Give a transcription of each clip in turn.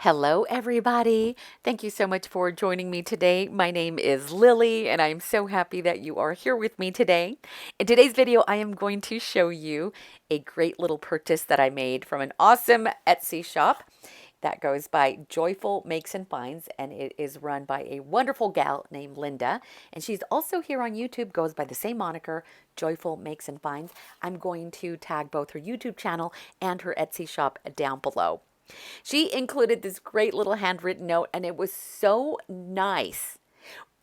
Hello, everybody. Thank you so much for joining me today. My name is Lily, and I'm so happy that you are here with me today. In today's video, I am going to show you a great little purchase that I made from an awesome Etsy shop that goes by Joyful Makes and Finds, and it is run by a wonderful gal named Linda. And she's also here on YouTube, goes by the same moniker, Joyful Makes and Finds. I'm going to tag both her YouTube channel and her Etsy shop down below. She included this great little handwritten note, and it was so nice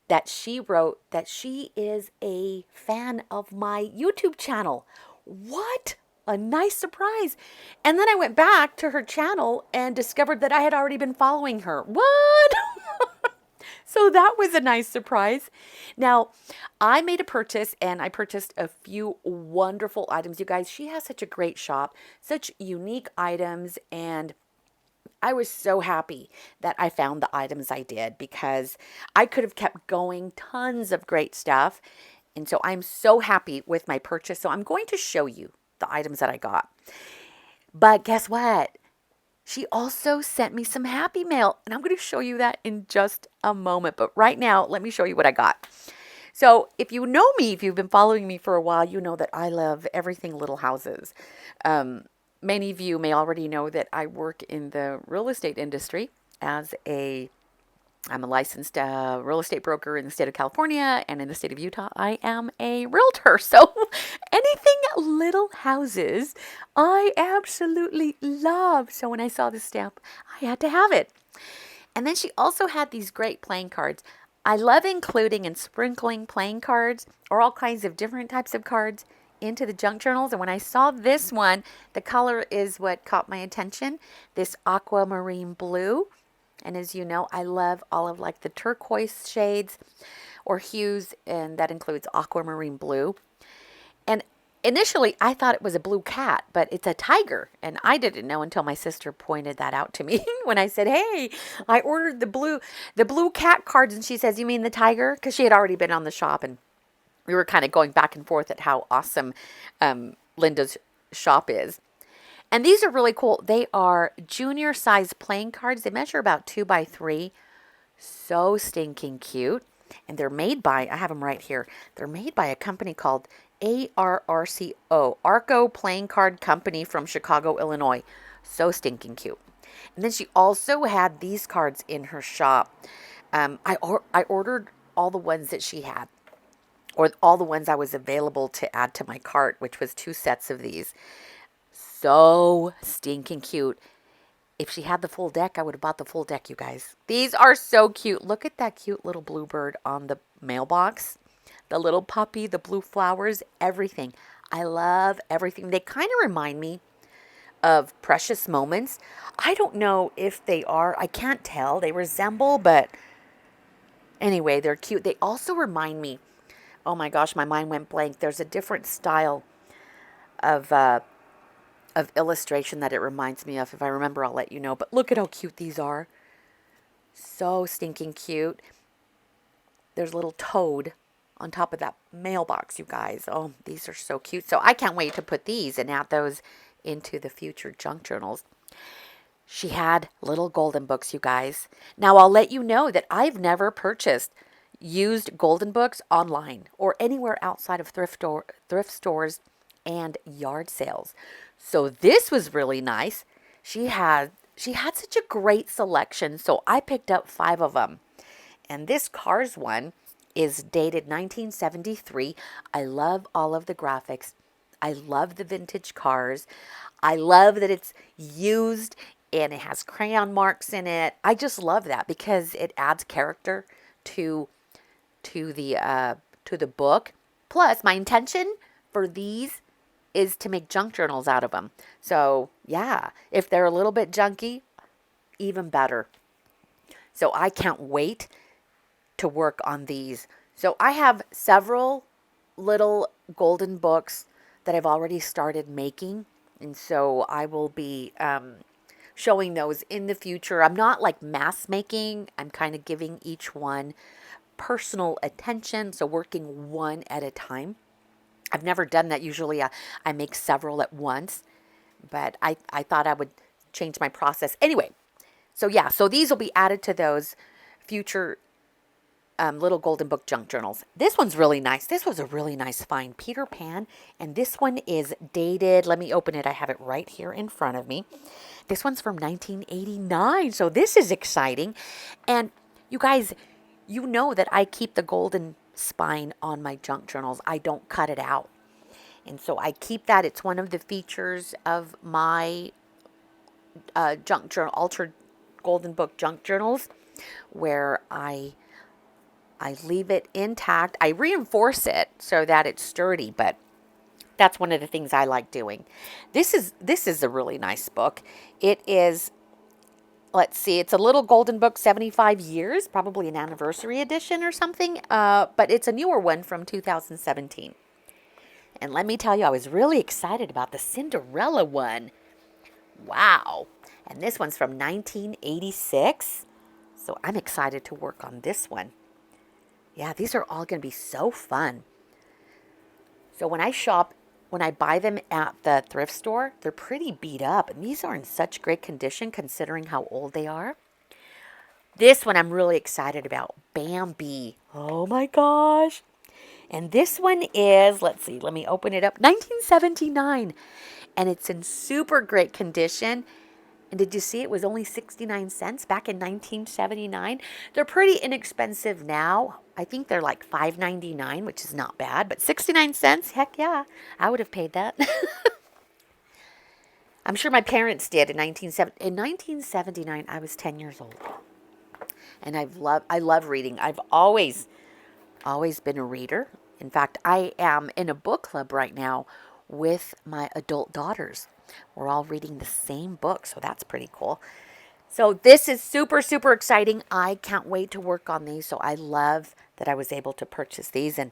that she wrote that she is a fan of my YouTube channel. What a nice surprise. And then I went back to her channel and discovered that I had already been following her. What? So that was a nice surprise. Now, I made a purchase and I purchased a few wonderful items. You guys, she has such a great shop, such unique items, and I was so happy that I found the items I did because I could have kept going, tons of great stuff. And so I'm so happy with my purchase. So I'm going to show you the items that I got. But guess what? She also sent me some happy mail, and I'm going to show you that in just a moment. But right now, let me show you what I got. So if you know me, if you've been following me for a while, you know that I love everything little houses. Many of you may already know that I work in the real estate industry I'm a licensed real estate broker in the state of California, and in the state of Utah, I am a realtor. So anything little houses, I absolutely love. So when I saw this stamp, I had to have it. And then she also had these great playing cards. I love including and sprinkling playing cards or all kinds of different types of cards into the junk journals. And when I saw this one, the color is what caught my attention, this aquamarine blue. And as you know, I love all of like the turquoise shades or hues, and that includes aquamarine blue. And initially, I thought it was a blue cat, but it's a tiger. And I didn't know until my sister pointed that out to me when I said, "Hey, I ordered the blue cat cards." And she says, "You mean the tiger?" Because she had already been on the shop, and we were kind of going back and forth at how awesome Linda's shop is. And these are really cool. They are junior size playing cards. They measure about 2 by 3. So stinking cute. And they're made by, I have them right here. They're made by a company called ARRCO, Arco Playing Card Company from Chicago, Illinois. So stinking cute. And then she also had these cards in her shop. I ordered all the ones that she had, or all the ones I was available to add to my cart, which was 2 sets of these. So stinking cute. If she had the full deck, I would have bought the full deck, you guys. These are so cute. Look at that cute little bluebird on the mailbox. The little puppy, the blue flowers, everything. I love everything. They kind of remind me of Precious Moments. I don't know if they are. I can't tell. They resemble, but anyway, they're cute. They also remind me, oh my gosh, my mind went blank. There's a different style of illustration that it reminds me of. If I remember, I'll let you know. But look at how cute these are. So stinking cute. There's a little toad on top of that mailbox, you guys. Oh, these are so cute. So I can't wait to put these and add those into the future junk journals. She had little golden books, you guys. Now I'll let you know that I've never purchased used golden books online or anywhere outside of thrift stores and yard sales. So this was really nice. She had such a great selection, so I picked up 5 of them. And this Cars one is dated 1973. I love all of the graphics. I love the vintage cars. I love that it's used and it has crayon marks in it. I just love that because it adds character to the book. Plus, my intention for these is to make junk journals out of them. So yeah, if they're a little bit junky, even better. So I can't wait to work on these. So I have several little golden books that I've already started making. And so I will be showing those in the future. I'm not like mass making. I'm kind of giving each one personal attention. So working one at a time. I've never done that. Usually I make several at once, but I thought I would change my process. Anyway, So yeah, so these will be added to those future little golden book junk journals. This one's really nice. This was a really nice find, Peter Pan, and this one is dated. Let me open it. I have it right here in front of me. This one's from 1989, so this is exciting. And you guys, you know that I keep the golden spine on my junk journals. I don't cut it out. And so I keep that. It's one of the features of my junk journal, altered golden book junk journals, where I leave it intact. I reinforce it so that it's sturdy, but that's one of the things I like doing. This is a really nice book. It is, let's see, it's a little golden book, 75 years, probably an anniversary edition or something, but it's a newer one from 2017. And let me tell you, I was really excited about the Cinderella one. Wow. And this one's from 1986. So I'm excited to work on this one. Yeah, these are all going to be so fun. So when I buy them at the thrift store, they're pretty beat up. And these are in such great condition considering how old they are. This one I'm really excited about, Bambi. Oh my gosh. And this one is, let's see, let me open it up, 1979. And it's in super great condition. And did you see it was only 69 cents back in 1979? They're pretty inexpensive now. I think they're like $5.99, which is not bad. But 69 cents, heck yeah, I would have paid that. I'm sure my parents did in 1979. I was 10 years old. And I love reading. I've always been a reader. In fact, I am in a book club right now with my adult daughters. We're all reading the same book, so that's pretty cool. So this is super, super exciting. I can't wait to work on these. So I love that I was able to purchase these. And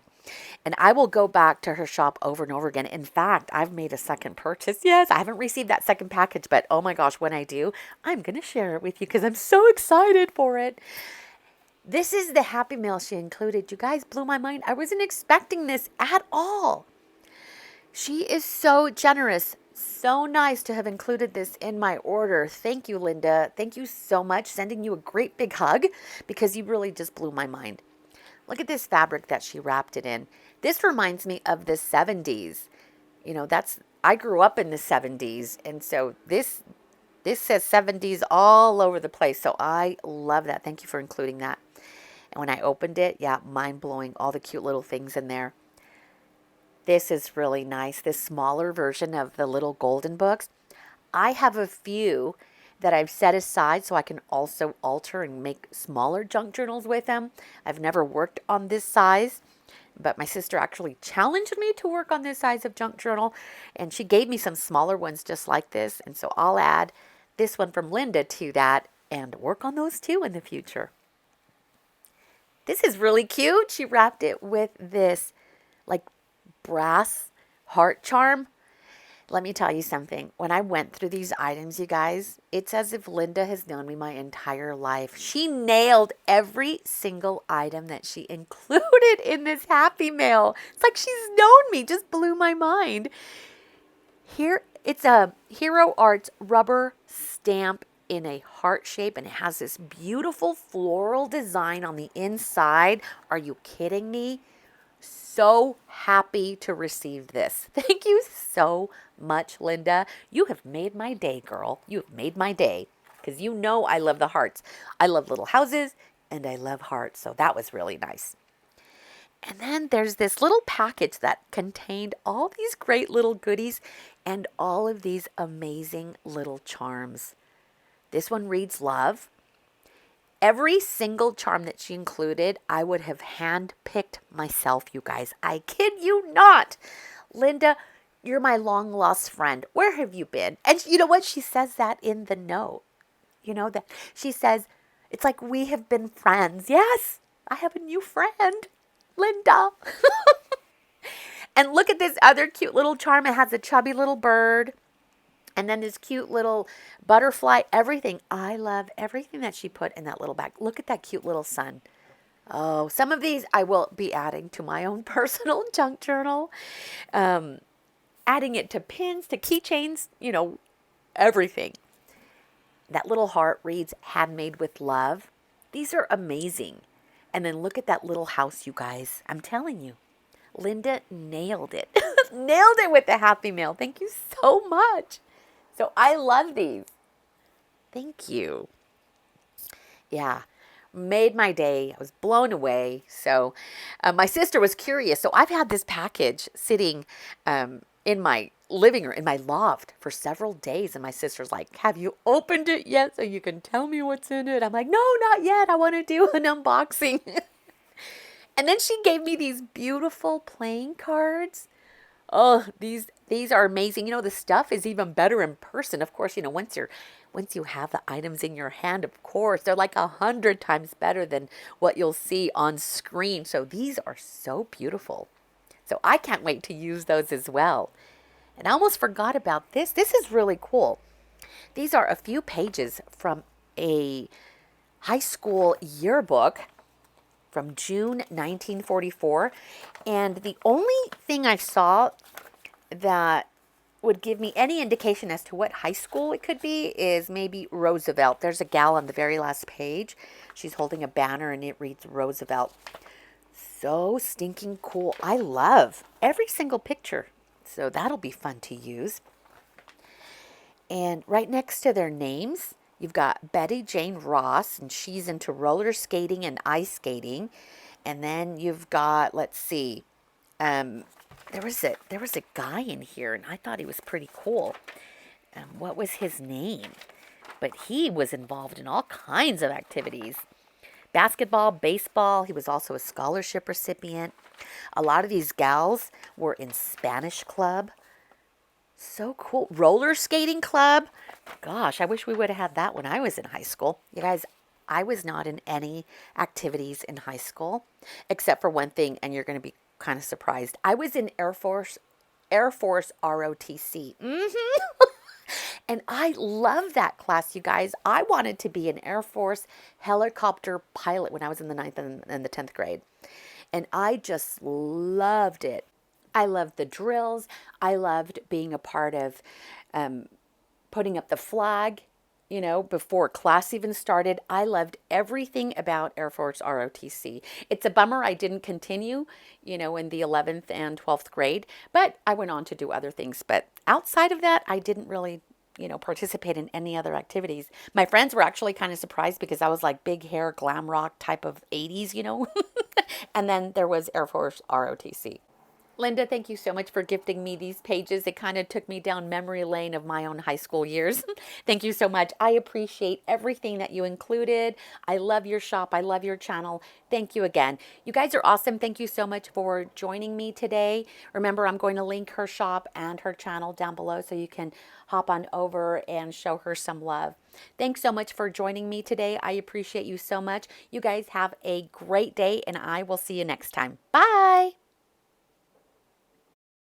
I will go back to her shop over and over again. In fact, I've made a second purchase. Yes, I haven't received that second package, but oh my gosh, when I do, I'm going to share it with you because I'm so excited for it. This is the Happy Meal she included. You guys blew my mind. I wasn't expecting this at all. She is so generous. So nice to have included this in my order. Thank you, Linda. Thank you so much. Sending you a great big hug because you really just blew my mind. Look at this fabric that she wrapped it in. This reminds me of the 70s. You know, I grew up in the 70s. And so this says 70s all over the place. So I love that. Thank you for including that. And when I opened it, yeah, mind blowing. All the cute little things in there. This is really nice, this smaller version of the little golden books. I have a few that I've set aside so I can also alter and make smaller junk journals with them. I've never worked on this size, but my sister actually challenged me to work on this size of junk journal, and she gave me some smaller ones just like this. And so I'll add this one from Linda to that and work on those too in the future. This is really cute. She wrapped it with this like brass heart charm. Let me tell you something. When I went through these items, you guys, it's as if Linda has known me my entire life. She nailed every single item that she included in this Happy Mail. It's like she's known me, just blew my mind. Here, it's a Hero Arts rubber stamp in a heart shape, and it has this beautiful floral design on the inside. Are you kidding me? So happy to receive this. Thank you so much, Linda. You have made my day, girl. You have made my day because you know I love the hearts. I love little houses and I love hearts. So that was really nice. And then there's this little package that contained all these great little goodies and all of these amazing little charms. This one reads love. Every single charm that she included, I would have hand-picked myself, you guys. I kid you not. Linda, you're my long-lost friend. Where have you been? And you know what? She says that in the note. You know that she says, it's like we have been friends. Yes, I have a new friend, Linda. And look at this other cute little charm. It has a chubby little bird. And then this cute little butterfly, everything. I love everything that she put in that little bag. Look at that cute little sun. Oh, some of these I will be adding to my own personal junk journal. Adding it to pins, to keychains, you know, everything. That little heart reads handmade with love. These are amazing. And then look at that little house, you guys. I'm telling you, Linda nailed it. Nailed it with the happy mail. Thank you so much. So I love these. Thank you. Yeah, made my day. I was blown away. So, my sister was curious. So, I've had this package sitting in my living room, in my loft for several days. And my sister's like, "Have you opened it yet so you can tell me what's in it?" I'm like, "No, not yet. I want to do an unboxing." And then she gave me these beautiful playing cards. Oh, these are amazing. The stuff is even better in person. Of course, once you have the items in your hand, of course, they're like 100 times better than what you'll see on screen. So these are so beautiful. So I can't wait to use those as well. And I almost forgot about this. This is really cool. These are a few pages from a high school yearbook from June 1944. And the only thing I saw that would give me any indication as to what high school it could be is maybe Roosevelt. There's a gal on the very last page. She's holding a banner and it reads Roosevelt. So stinking cool. I love every single picture. So that'll be fun to use. And right next to their names, you've got Betty Jane Ross, and she's into roller skating and ice skating. And then you've got, let's see, there was a guy in here, and I thought he was pretty cool. What was his name? But he was involved in all kinds of activities. Basketball, baseball. He was also a scholarship recipient. A lot of these gals were in Spanish club. So cool. Roller skating club. Gosh, I wish we would have had that when I was in high school. You guys, I was not in any activities in high school, except for one thing, and you're going to be kind of surprised. I was in Air Force ROTC. And I love that class, you guys. I wanted to be an Air Force helicopter pilot when I was in the 9th and the 10th grade. And I just loved it. I loved the drills. I loved being a part of putting up the flag, before class even started. I loved everything about Air Force ROTC. It's a bummer I didn't continue, in the 11th and 12th grade, but I went on to do other things. But outside of that, I didn't really, participate in any other activities. My friends were actually kind of surprised because I was like big hair, glam rock type of 80s. And then there was Air Force ROTC. Linda, thank you so much for gifting me these pages. It kind of took me down memory lane of my own high school years. Thank you so much. I appreciate everything that you included. I love your shop. I love your channel. Thank you again. You guys are awesome. Thank you so much for joining me today. Remember, I'm going to link her shop and her channel down below so you can hop on over and show her some love. Thanks so much for joining me today. I appreciate you so much. You guys have a great day, and I will see you next time. Bye.